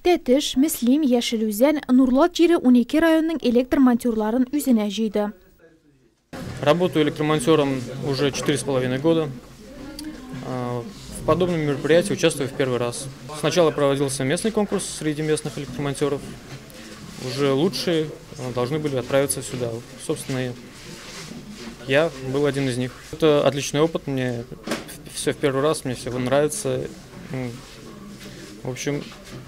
Тәтіш, Мислим, Яшелүзән, Нурлат җире 12 районның электромонтерларын үзенә җыйды. Работаю электромонтером уже 4,5 года. В подобном мероприятии участвую в первый раз. Сначала проводился местный конкурс среди местных электромонтеров. Уже лучшие должны были отправиться сюда. Собственно, я был один из них. Это отличный опыт, мне все в первый раз, мне все нравится. В общем,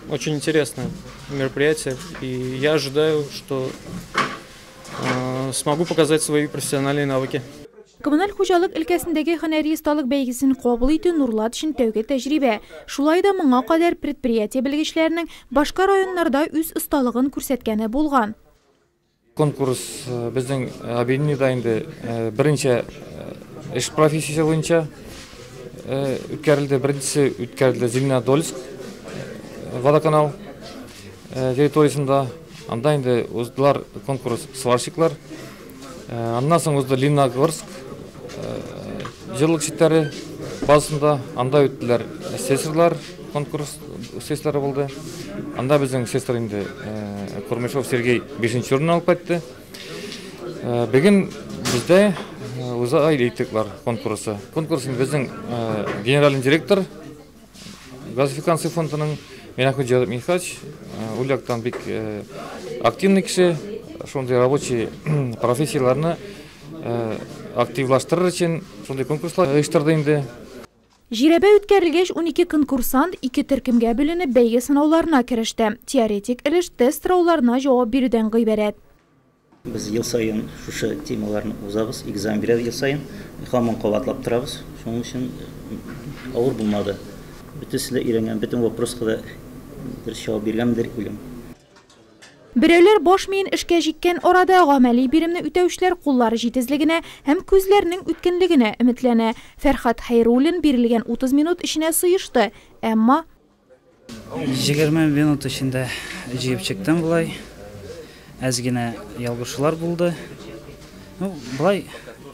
очень интересное мероприятие, и я ожидаю, что смогу показать свои профессиональные навыки. Коммуналь хуҗалык өлкәсендәге һөнәри осталык бәйгесен кабул итү Нурлат өчен тәүге тәҗрибә. Шулай да моңа кадәр предприятие белгечләренең башка районнарда үз осталыгын күрсәткәне булган. Конкурс безнең объединениедә инде беренче эш профессиясе буенча үткәрелде. Беренчесе үткәрелде Зеленодольск водоканал территориясында. Анда инде уздылар конкурс сварщиклар. Аннан соң узды Лениногорск җылылык читләре базасында. Анда үттеләр сесрлар, конкурс сесрлары булды. Анда безнең сестр инде Кормешов Сергей 5-нче урынны алып кайтты. Бүген бездә уза электриклар конкурсы. Конкурсын безнең генеральный директор газификация фондының Менахуджа Михач Ульяктан бик активный кеше, шундый рабочий профессияларны активлаштырыр өчен шундый конкурслар оештырды инде. Жирәбә үткәрелгәч 12 конкурсант 2 төркемгә бүленеп бәйге сынауларына кереште. Теоретик өлеш тест сорауларына җавап бирүдән гыйбарәт. Без ел сайын шушы темаларны узабыз, экзамен бирәбез ел сайын. Һаман кабатлап торабыз. Шуның өчен авыр булмады. Бөтенсендә өйрәнгән, бөтен вопроска да дөрес җавап биргәндер уйлыйм. Берәүләр баш миен эшкә җиккән арада гамәли биремне үтәүчләр куллары җитезлегенә һәм күзләренең үткенлегенә өметләнә. Фәрхат Хайруллин бирелгән 30 минут эшенә сыешты, әмма 20 минут эчендә җыеп чыктым булай. Әз генә ялгышлар булды. Булай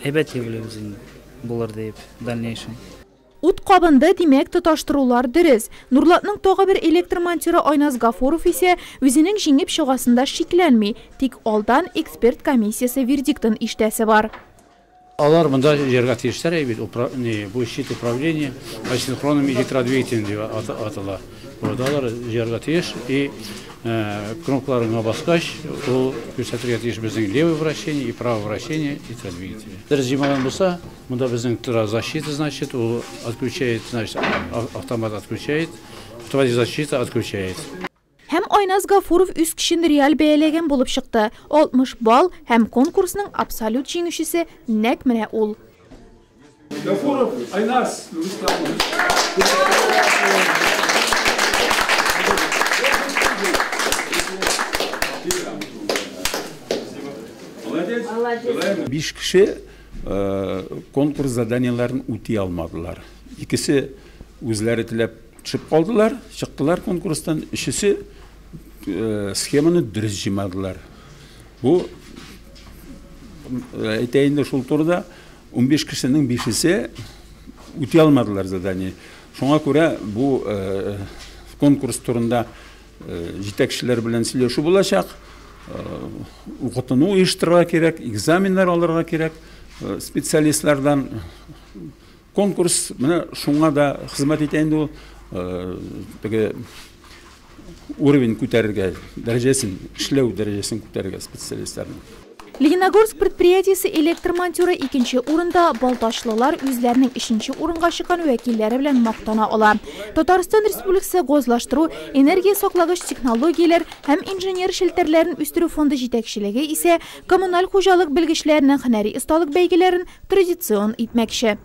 әйбәт дип уйлыйм инде. Булыр дип дальнейшем. Ут кабынды, димәк тоташтырулар дөрес. Нурлатның тагы бер электромонтеры Айназ Гафуров исә үзенең җиңеп чыгасында шикләнми, тик алдан эксперт комиссиясе вердиктын иштәсе бар. Алар монда җиргә тиештәр бит, бу щит управления асинхронным электродвигателем дип атала. Алар җиргә тиеш и кнопкаларына баскач, ул күрсәтергә тиеш безнең левое вращение и правое вращение электродвигателя. Дәрҗимаган булса, монда безнең защита, значит, ул отключает, значит, автомат отключает, автоматизация отключает. Һәм Айназ Гафуров үз көчен реаль бәяләгән булып чыкты. 60 балл һәм конкурсның абсолют җиңүчесе нәкъ менә ул. Гафуров Айназ Биш кеше конкурс заданияларын үти алмадылар. Икесе үзләре теләп төшеп калдылар, чыктылар конкурстан. Өчесе схеманы дөрес җимадылар. Бу әйтәйин шул турыда 15 кешенең 5-се үти алмадылар задание. Шуңа күрә бу конкурс турында җитәкчеләр белән сөйләшү булачак. Укытуны оештырырга кирәк, экзаменнар алырга кирәк, специалистлардан конкурс менә шуңа да хезмәт итә инде ул уровень күтәрергә, дәрәҗәсен, эшләү дәрәҗәсен күтәрергә специалистларның. Лениногорск предприятиесе электромонтеры 2-нче урында, Балтачлылар үзләренең 3-нче урынга чыккан вәкилләре белән мактана ала. Татарстан Республикасы Гослаштыру, энергия саклагыч технологияләр һәм инженер шелтәрләрен үстерү фонды җитәкчелеге исә коммуналь хуҗалык белгечләренең һөнәри осталык бәйгеләрен традицион итмәкче.